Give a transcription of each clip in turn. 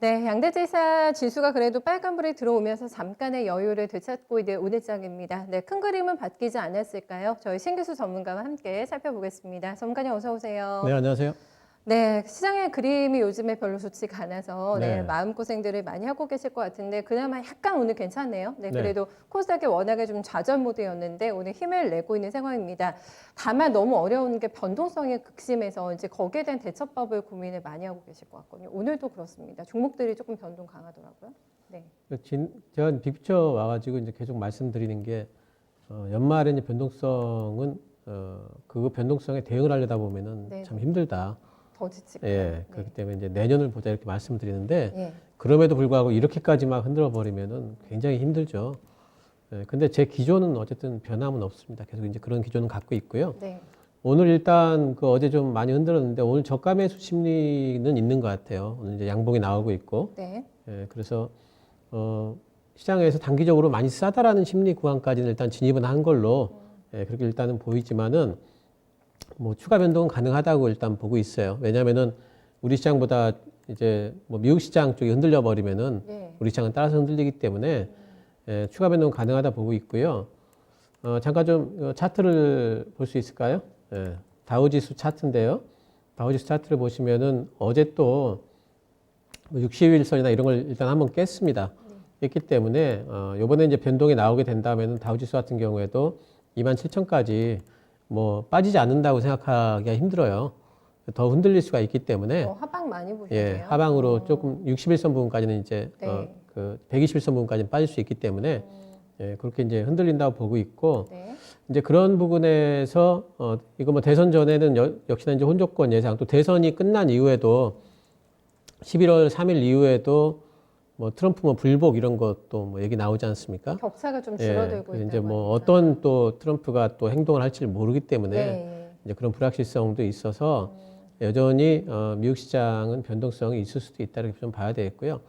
네, 양대지사 지수가 그래도 빨간불이 들어오면서 잠깐의 여유를 되찾고 있는 오늘장입니다. 네, 큰 그림은 바뀌지 않았을까요? 저희 신기수 전문가와 함께 살펴보겠습니다. 전문가님 어서 네, 오세요. 안녕하세요. 네, 시장의 그림이 요즘에 별로 좋지가 않아서 네, 네, 마음고생들을 많이 하고 계실 것 같은데 그나마 약간 오늘 괜찮네요. 네, 네. 그래도 코스닥이 워낙에 좀 좌절 모드였는데 오늘 힘을 내고 있는 상황입니다. 다만 너무 어려운 게 변동성이 극심해서 이제 거기에 대한 대처법을 고민을 많이 하고 계실 것 같거든요. 오늘도 그렇습니다. 종목들이 조금 변동 강하더라고요. 네. 제가 빅피처 와가지고 이제 계속 말씀드리는 게, 연말에 이제 변동성은, 그 변동성에 대응을 하려다 보면은 네, 참 네. 힘들다. 더 지치고. 예, 네. 그렇기 때문에 이제 내년을 보자 이렇게 말씀드리는데, 예. 그럼에도 불구하고 이렇게까지 막 흔들어 버리면은 굉장히 힘들죠. 예, 근데 제 기조는 어쨌든 변함은 없습니다. 계속 이제 그런 기조는 갖고 있고요. 네. 오늘 일단 그 어제 좀 많이 흔들었는데 오늘 저가 매수 심리는 있는 것 같아요. 오늘 이제 양봉이 나오고 있고. 네. 예, 그래서 시장에서 단기적으로 많이 싸다라는 심리 구간까지는 일단 진입은 한 걸로 예, 그렇게 일단은 보이지만은 뭐 추가 변동은 가능하다고 일단 보고 있어요. 왜냐하면은 우리 시장보다 이제 뭐 미국 시장 쪽이 흔들려 버리면은 네. 우리 시장은 따라서 흔들리기 때문에 예, 추가 변동은 가능하다 보고 있고요. 잠깐 좀 차트를 볼 수 있을까요? 예, 다우지수 차트인데요. 다우지수 차트를 보시면은 어제 또 60일선이나 이런 걸 일단 한번 깼습니다. 깼기 때문에 요번에 이제 변동이 나오게 된다면은 다우지수 같은 경우에도 27,000까지 뭐 빠지지 않는다고 생각하기가 힘들어요. 더 흔들릴 수가 있기 때문에 하방 많이 예, 보셨네요. 하방으로 조금 61선 부분까지는 이제 네. 그 121선 부분까지는 빠질 수 있기 때문에 예, 그렇게 이제 흔들린다고 보고 있고 네. 이제 그런 부분에서 이거 뭐 대선 전에는 역시나 이제 혼조권 예상 또 대선이 끝난 이후에도 11월 3일 이후에도 뭐 트럼프 뭐 불복 이런 것도 뭐 얘기 나오지 않습니까? 격차가 좀 예, 줄어들고 그래서 있다고 이제 뭐 하니까. 어떤 또 트럼프가 또 행동을 할지 모르기 때문에 네. 이제 그런 불확실성도 있어서 여전히 미국 시장은 변동성이 있을 수도 있다 이렇게 좀 봐야 되겠고요.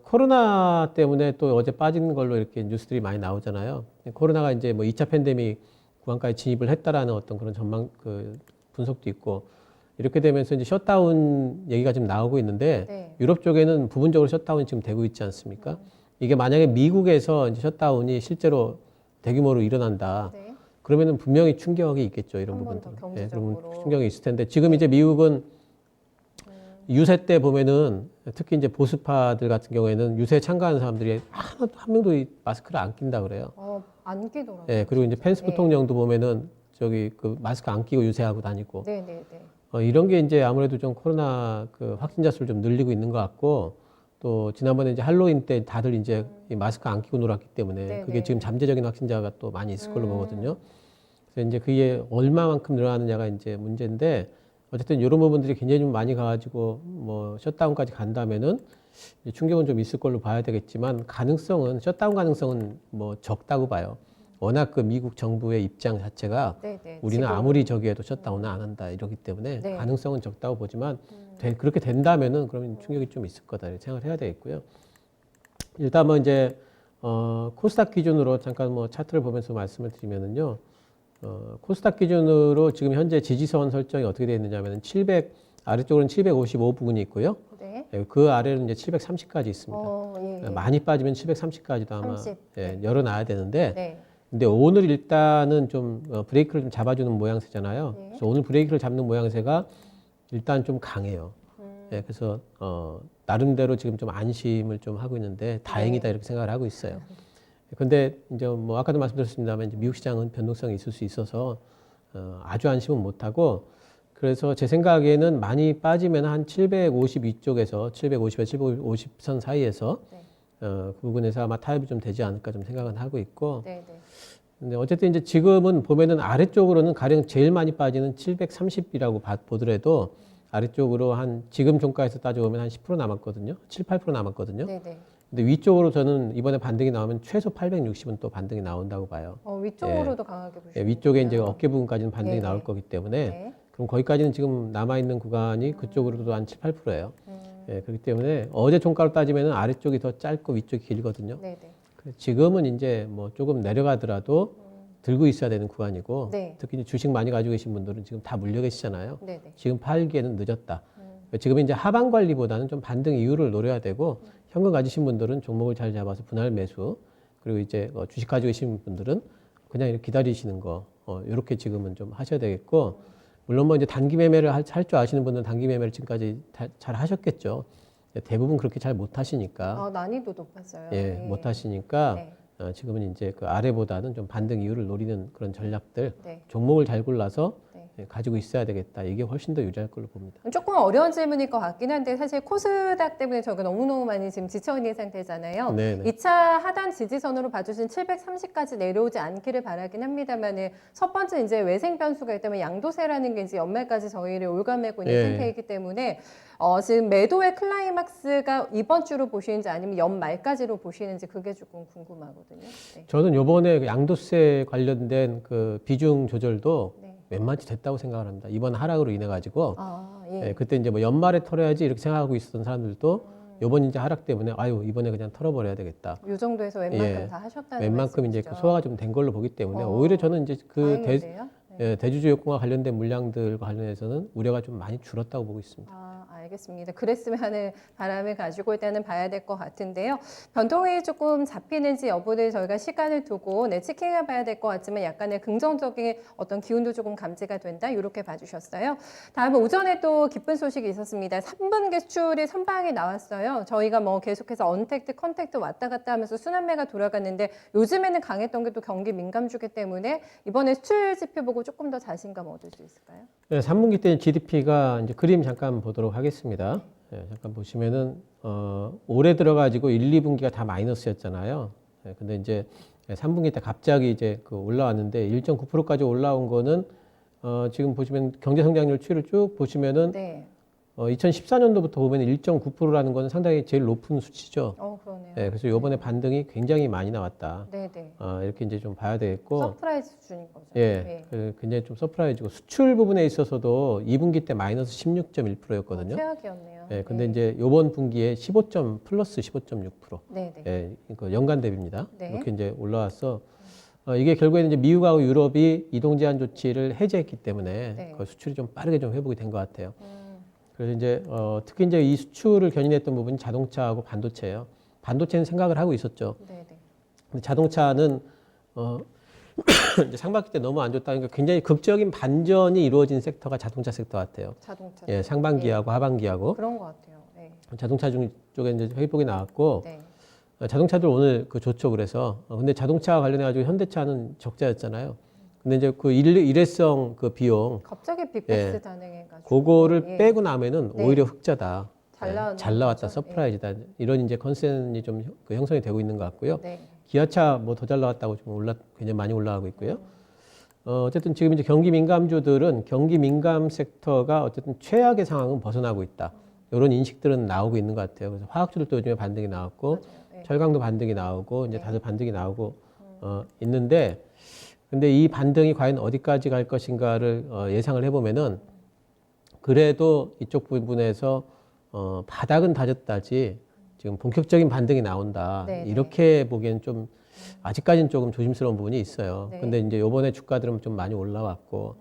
코로나 때문에 또 어제 빠진 걸로 이렇게 뉴스들이 많이 나오잖아요. 코로나가 이제 뭐 2차 팬데믹 구간까지 진입을 했다라는 어떤 그런 전망 그 분석도 있고 이렇게 되면서 이제 셧다운 얘기가 좀 나오고 있는데 네. 유럽 쪽에는 부분적으로 셧다운이 지금 되고 있지 않습니까? 이게 만약에 미국에서 이제 셧다운이 실제로 대규모로 일어난다. 네. 그러면은 분명히 충격이 있겠죠. 이런 한 번 더 부분들은. 예, 그러면 경제적으로. 충격이 있을 텐데 지금 네. 이제 미국은 유세 때 보면은 특히 이제 보수파들 같은 경우에는 유세에 참가하는 사람들이 한 명도 이 마스크를 안 낀다 그래요. 안 끼더라고요. 예, 그리고 이제 진짜. 펜스 네. 부통령도 보면은 저기 그 마스크 안 끼고 유세하고 다니고 네, 네, 네. 이런 게 이제 아무래도 좀 코로나 그 확진자 수를 좀 늘리고 있는 것 같고 또 지난번에 이제 할로윈 때 다들 이제 이 마스크 안 끼고 놀았기 때문에 네, 그게 네. 지금 잠재적인 확진자가 또 많이 있을 걸로 보거든요. 그래서 이제 그게 얼마만큼 늘어나느냐가 이제 문제인데 어쨌든 이런 부분들이 굉장히 좀 많이 가가지고 뭐 셧다운까지 간다면은 이제 충격은 좀 있을 걸로 봐야 되겠지만 가능성은 셧다운 가능성은 뭐 적다고 봐요. 워낙 그 미국 정부의 입장 자체가 네, 네. 우리는 지금. 아무리 저기해도 셧다운은 안 한다 이러기 때문에 네. 가능성은 적다고 보지만 그렇게 된다면은 그러면 충격이 좀 있을 거다 이렇게 생각을 해야 되겠고요. 일단 뭐 이제 코스닥 기준으로 잠깐 뭐 차트를 보면서 말씀을 드리면은요. 코스닥 기준으로 지금 현재 지지선 설정이 어떻게 되어 있느냐면 700 아래쪽으로는 755 부분이 있고요. 네. 그 아래는 이제 730까지 있습니다. 예, 예. 많이 빠지면 730까지도 아마 30. 예, 네. 열어놔야 되는데 네. 근데 오늘 일단은 좀 브레이크를 좀 잡아주는 모양새잖아요. 네. 그래서 오늘 브레이크를 잡는 모양새가 일단 좀 강해요. 예, 그래서 나름대로 지금 좀 안심을 좀 하고 있는데 다행이다 이렇게 생각을 하고 있어요. 근데 이제 뭐 아까도 말씀드렸습니다만 이제 미국 시장은 변동성이 있을 수 있어서 아주 안심은 못하고 그래서 제 생각에는 많이 빠지면 한 750 쪽에서 750에서 750선 사이에서 네. 그 부분에서 아마 타협이 좀 되지 않을까 좀 생각은 하고 있고 네, 네. 근데 어쨌든 이제 지금은 보면은 아래쪽으로는 가령 제일 많이 빠지는 730이라고 보더라도 아래쪽으로 한 지금 종가에서 따져보면 한 10% 남았거든요. 7, 8% 남았거든요. 네, 네. 근데 위쪽으로 저는 이번에 반등이 나오면 최소 860은 또 반등이 나온다고 봐요. 위쪽으로도 강하게 보시는 예, 위쪽에 이제 거군요. 어깨 부분까지는 반등이 네, 나올 네. 거기 때문에 네. 그럼 거기까지는 지금 남아있는 구간이 그쪽으로도 한 7, 8%예요. 예, 그렇기 때문에 어제 종가로 따지면 아래쪽이 더 짧고 위쪽이 길거든요. 네, 네. 지금은 이제 뭐 조금 내려가더라도 들고 있어야 되는 구간이고 네. 특히 이제 주식 많이 가지고 계신 분들은 지금 다 물려 계시잖아요. 네, 네. 지금 팔기에는 늦었다. 지금 이제 하방 관리보다는 좀 반등 이유를 노려야 되고 현금 가지신 분들은 종목을 잘 잡아서 분할 매수 그리고 이제 주식 가지고 계신 분들은 그냥 이렇게 기다리시는 거 이렇게 지금은 좀 하셔야 되겠고 물론 뭐 이제 단기 매매를 할 줄 아시는 분들은 단기 매매를 지금까지 잘 하셨겠죠. 대부분 그렇게 잘 못 하시니까 난이도 높았어요. 예, 네. 못 하시니까 네. 지금은 이제 그 아래보다는 좀 반등 이유를 노리는 그런 전략들 네. 종목을 잘 골라서 네. 가지고 있어야 되겠다. 이게 훨씬 더 유리할 걸로 봅니다. 조금 어려운 질문일 것 같긴 한데 사실 코스닥 때문에 저희가 너무너무 많이 지금 지쳐있는 상태잖아요. 네네. 2차 하단 지지선으로 봐주신 730까지 내려오지 않기를 바라긴 합니다만은 첫 번째 이제 외생 변수가 있다면 양도세라는 게 이제 연말까지 저희를 올가매고 있는 예. 상태이기 때문에 지금 매도의 클라이막스가 이번 주로 보시는지 아니면 연말까지로 보시는지 그게 조금 궁금하거든요. 네. 저는 요번에 양도세 관련된 그 비중 조절도 네. 웬만치 됐다고 생각을 합니다. 이번 하락으로 인해 가지고 예. 그때 이제 뭐 연말에 털어야지 이렇게 생각하고 있었던 사람들도 요번 이제 하락 때문에 아유 이번에 그냥 털어버려야 되겠다. 요 정도에서 웬만큼 예. 다 하셨다는 웬만큼 이제 그 말씀이시죠? 소화가 좀 된 걸로 보기 때문에 오히려 저는 이제 그 다행인데요? 네. 대주주 요건과 관련된 물량들과 관련해서는 우려가 좀 많이 줄었다고 보고 있습니다. 알겠습니다. 그랬으면 하는 바람을 가지고 일단은 봐야 될 것 같은데요. 변동이 조금 잡히는지 여부를 저희가 시간을 두고 체킹해 봐야 될 것 같지만 약간의 긍정적인 어떤 기운도 조금 감지가 된다. 이렇게 봐주셨어요. 다음은 오전에 또 기쁜 소식이 있었습니다. 3분기 수출이 선방이 나왔어요. 저희가 뭐 계속해서 언택트, 컨택트 왔다 갔다 하면서 순환매가 돌아갔는데 요즘에는 강했던 게 또 경기 민감주기 때문에 이번에 수출 지표 보고 조금 더 자신감 얻을 수 있을까요? 네, 3분기 때 GDP가 이제 그림 잠깐 보도록 하겠습니다. 잠깐 보시면은 올해 들어가지고 1, 2분기가 다 마이너스였잖아요. 근데 이제 3분기 때 갑자기 이제 그 올라왔는데 1.9%까지 올라온 거는 지금 보시면 경제 성장률 추이를 쭉 보시면은 네. 2014년도부터 보면 1.9%라는 거는 상당히 제일 높은 수치죠. 그러네요. 그래서 이번에 반등이 굉장히 많이 나왔다. 네네. 이렇게 이제 좀 봐야 되겠고. 서프라이즈 수준인 거죠. 예, 굉장히 좀 서프라이즈고 수출 부분에 있어서도 2분기 때 마이너스 16.1%였거든요. 최악이었네요. 근데 이제 이번 분기에 플러스 15.6%. 네네. 그 연간 대비입니다. 네. 이렇게 이제 올라와서 이게 결국에는 이제 미국하고 유럽이 이동 제한 조치를 해제했기 때문에 네. 그 수출이 좀 빠르게 좀 회복이 된 것 같아요. 그래서 이제 특히 이제 이 수출을 견인했던 부분이 자동차하고 반도체예요. 반도체는 생각을 하고 있었죠. 네네. 근데 자동차는 이제 상반기 때 너무 안 좋다. 그러니까 굉장히 극적인 반전이 이루어진 섹터가 자동차 섹터 같아요. 자동차. 상반기하고 하반기하고 그런 것 같아요. 네. 자동차 쪽에 이제 회복이 나왔고 네. 자동차들 오늘 그 좋죠. 그래서 근데 자동차와 관련해 가지고 현대차는 적자였잖아요. 근데 이제 그 일회성 그 비용 갑자기 빅베스 단행해가지고. 그거를 빼고 나면은 네. 오히려 흑자다. 잘 나왔다. 거죠? 서프라이즈다. 이런 이제 컨센이 좀 그 형성이 되고 있는 것 같고요. 네. 기아차 뭐 더 잘 나왔다고 좀 굉장히 많이 올라가고 있고요. 어쨌든 지금 이제 경기 민감주들은 경기 민감 섹터가 어쨌든 최악의 상황은 벗어나고 있다. 이런 인식들은 나오고 있는 것 같아요. 그래서 화학주들도 요즘에 반등이 나왔고, 맞아요. 네. 철강도 반등이 나오고, 이제 네. 다들 반등이 나오고 있는데, 근데 이 반등이 과연 어디까지 갈 것인가를 예상을 해보면은 그래도 이쪽 부분에서 바닥은 다졌다지 지금 본격적인 반등이 나온다. 네, 이렇게 보기엔 좀 아직까지는 조금 조심스러운 부분이 있어요. 네. 근데 이제 요번에 주가들은 좀 많이 올라왔고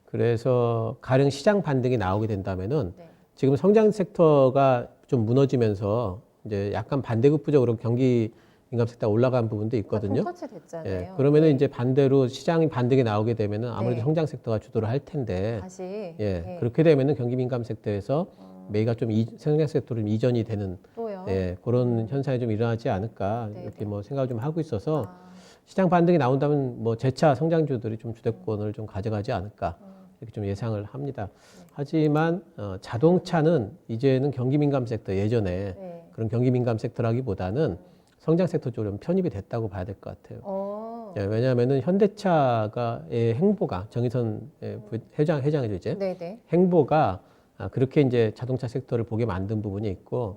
그래서 가령 시장 반등이 나오게 된다면은 네. 지금 성장 섹터가 좀 무너지면서 이제 약간 반대급부적으로 경기 민감 섹터 올라간 부분도 있거든요. 터치 됐잖아요. 그러면은 네. 이제 반대로 시장이 반등이 나오게 되면은 아무래도 네. 성장 섹터가 주도를 할 텐데 다시. 네. 그렇게 되면은 경기 민감 섹터에서 매가 좀 성장 섹터로 좀 이전이 되는 또요. 그런 현상이 좀 일어나지 않을까 네, 이렇게 네. 뭐 생각을 좀 하고 있어서 아, 시장 반등이 나온다면 뭐 재차 성장주들이 좀 주도권을 좀 가져가지 않을까 이렇게 좀 예상을 합니다. 하지만 자동차는 이제는 경기 민감 섹터 예전에 네. 그런 경기 민감 섹터라기보다는 성장 섹터 쪽으로 좀 편입이 됐다고 봐야 될 것 같아요. 왜냐하면은 현대차가의 행보가 정의선 회장이죠 이제 네네. 행보가 그렇게 이제 자동차 섹터를 보게 만든 부분이 있고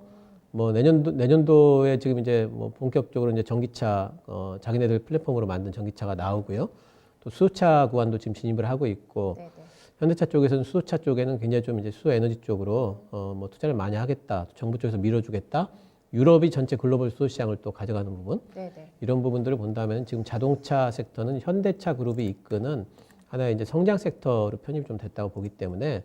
뭐 내년도에 지금 이제 뭐 본격적으로 이제 전기차 자기네들 플랫폼으로 만든 전기차가 나오고요. 또 수소차 구간도 지금 진입을 하고 있고 네네. 현대차 쪽에서는 수소차 쪽에는 굉장히 좀 이제 수소 에너지 쪽으로 뭐 투자를 많이 하겠다. 정부 쪽에서 밀어주겠다. 유럽이 전체 글로벌 수소 시장을 또 가져가는 부분 네네. 이런 부분들을 본다면 지금 자동차 섹터는 현대차 그룹이 이끄는 하나의 이제 성장 섹터로 편입이 좀 됐다고 보기 때문에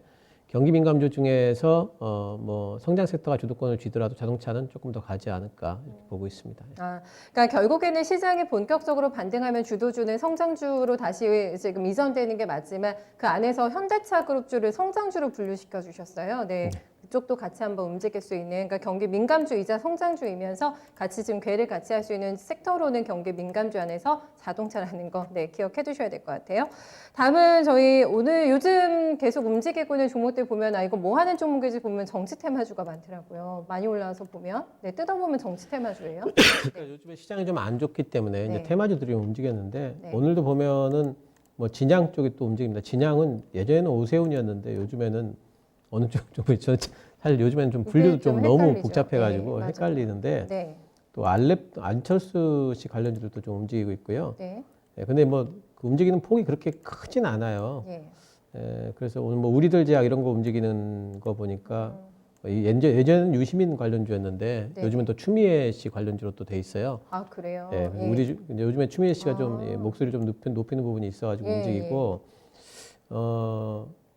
경기 민감주 중에서 뭐 성장 섹터가 주도권을 쥐더라도 자동차는 조금 더 가지 않을까 이렇게 보고 있습니다. 아, 그러니까 결국에는 시장이 본격적으로 반등하면 주도주는 성장주로 다시 지금 이전되는 게 맞지만 그 안에서 현대차 그룹주를 성장주로 분류시켜 주셨어요. 네. 그쪽도 같이 한번 움직일 수 있는, 그러니까 경기 민감주이자 성장주이면서 같이 지금 궤를 같이 할 수 있는 섹터로는 경기 민감주 안에서 자동차라는 거, 네, 기억해 두셔야 될 것 같아요. 다음은 저희 오늘 요즘 계속 움직이고 있는 종목들 보면 이거 뭐 하는 종목인지 보면 정치 테마주가 많더라고요. 많이 올라와서 보면, 네, 뜯어보면 정치 테마주예요. 그러니까 요즘에 시장이 좀 안 좋기 때문에 네. 이제 테마주들이 움직였는데 네. 오늘도 보면은 뭐 진양 쪽이 또 움직입니다. 진양은 예전에는 오세훈이었는데 요즘에는 어느 쪽이 저 사실 요즘에는 좀 분류도 이게 좀 좀 너무 헷갈리죠. 복잡해가지고 네, 맞아요. 헷갈리는데 네, 또 안철수 씨 관련주들도 좀 움직이고 있고요. 네, 근데 뭐 그 움직이는 폭이 그렇게 크진 않아요. 네. 그래서 오늘 뭐 우리들 제약 이런 거 움직이는 거 보니까 예전에는 유시민 관련주였는데 네. 요즘은 또 추미애 씨 관련주로 또 돼 있어요. 아, 그래요? 그래서 예. 이제 요즘에 추미애 씨가 좀 아. 목소리 좀 높이는 부분이 있어가지고 예, 움직이고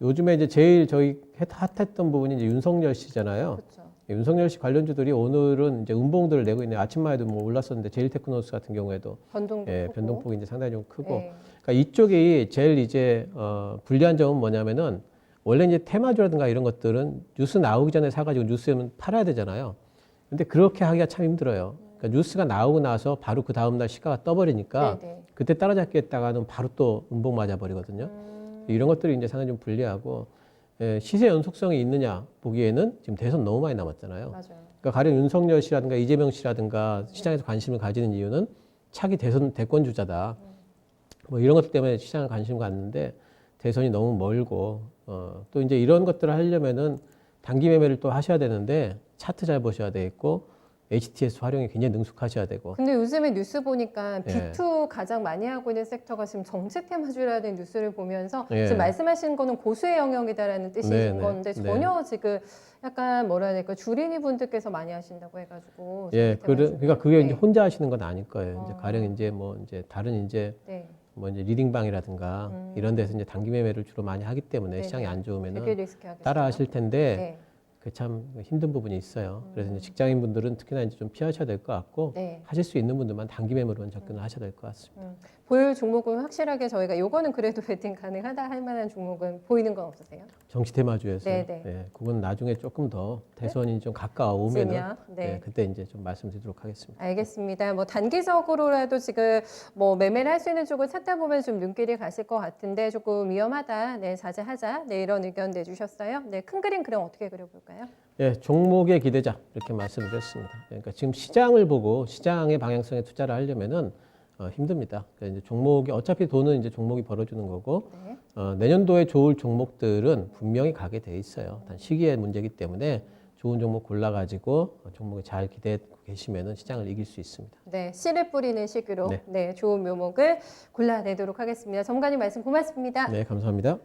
요즘에 이제 제일 저희 핫했던 부분이 이제 윤석열 씨잖아요. 그렇죠. 윤석열 씨 관련주들이 오늘은 이제 음봉들을 내고 있네요. 아침마에도 뭐 올랐었는데 제일테크노스 같은 경우에도 변동도 크고. 변동폭이 이제 상당히 좀 크고. 예. 그러니까 이쪽이 제일 이제 불리한 점은 뭐냐면은 원래 이제 테마주라든가 이런 것들은 뉴스 나오기 전에 사가지고 뉴스에는 팔아야 되잖아요. 근데 그렇게 하기가 참 힘들어요. 그러니까 뉴스가 나오고 나서 바로 그 다음날 시가가 떠버리니까 네네. 그때 따라잡기 했다가는 바로 또 음봉 맞아버리거든요. 이런 것들이 이제 상당히 좀 불리하고 시세 연속성이 있느냐 보기에는 지금 대선 너무 많이 남았잖아요. 맞아요. 그러니까 가령 윤석열 씨라든가 이재명 씨라든가 시장에서 관심을 가지는 이유는 차기 대권 주자다. 뭐 이런 것 때문에 시장에 관심 갖는데 대선이 너무 멀고 또 이제 이런 것들을 하려면은 단기 매매를 또 하셔야 되는데 차트 잘 보셔야 되겠고 HTS 활용이 굉장히 능숙하셔야 되고. 근데 요즘에 뉴스 보니까 예. B2 가장 많이 하고 있는 섹터가 지금 정책 테마주라는 뉴스를 보면서 예. 지금 말씀하시는 거는 고수의 영역이다라는 뜻인 네, 네, 건데 네. 전혀 지금 약간 뭐라 해야 될까 주린이 분들께서 많이 하신다고 해가지고 예, 정책 테마주를. 그러니까 그게 이제 네. 혼자 하시는 건 아닐 거예요. 이제 어. 가령 이제 뭐 이제 다른 이제 네. 뭐 이제 리딩방이라든가 이런 데서 이제 단기 매매를 주로 많이 하기 때문에 네네. 시장이 안 되게 좋으면은 리스키하겠어요. 따라 하실 텐데 네. 그 참 힘든 부분이 있어요. 그래서 이제 직장인 분들은 특히나 이제 좀 피하셔야 될 것 같고 네. 하실 수 있는 분들만 단기 매매로만 접근을 하셔야 될 것 같습니다. 보유 종목은 확실하게 저희가 요거는 그래도 베팅 가능하다 할 만한 종목은 보이는 건 없으세요? 정치 테마주에서요. 네네. 예, 그건 나중에 조금 더 대선이 좀 가까워오면은 지면, 네. 그때 이제 좀 말씀드리도록 하겠습니다. 알겠습니다. 뭐 단기적으로라도 지금 뭐 매매를 할 수 있는 쪽을 찾다 보면 좀 눈길이 가실 것 같은데 조금 위험하다. 네, 자제하자. 네, 이런 의견 내주셨어요. 네, 큰 그림 그럼 어떻게 그려볼까요? 예, 종목의 기대자 이렇게 말씀드렸습니다. 그러니까 지금 시장을 보고 시장의 방향성에 투자를 하려면은 힘듭니다. 그러니까 이제 종목이 어차피 돈은 이제 종목이 벌어주는 거고 네. 내년도에 좋을 종목들은 분명히 가게 돼 있어요. 단 시기의 문제이기 때문에 좋은 종목 골라가지고 종목에 잘 기대고 계시면은 시장을 이길 수 있습니다. 네, 씨를 뿌리는 시기로 네. 네, 좋은 묘목을 골라내도록 하겠습니다. 전문가님 말씀 고맙습니다. 네, 감사합니다.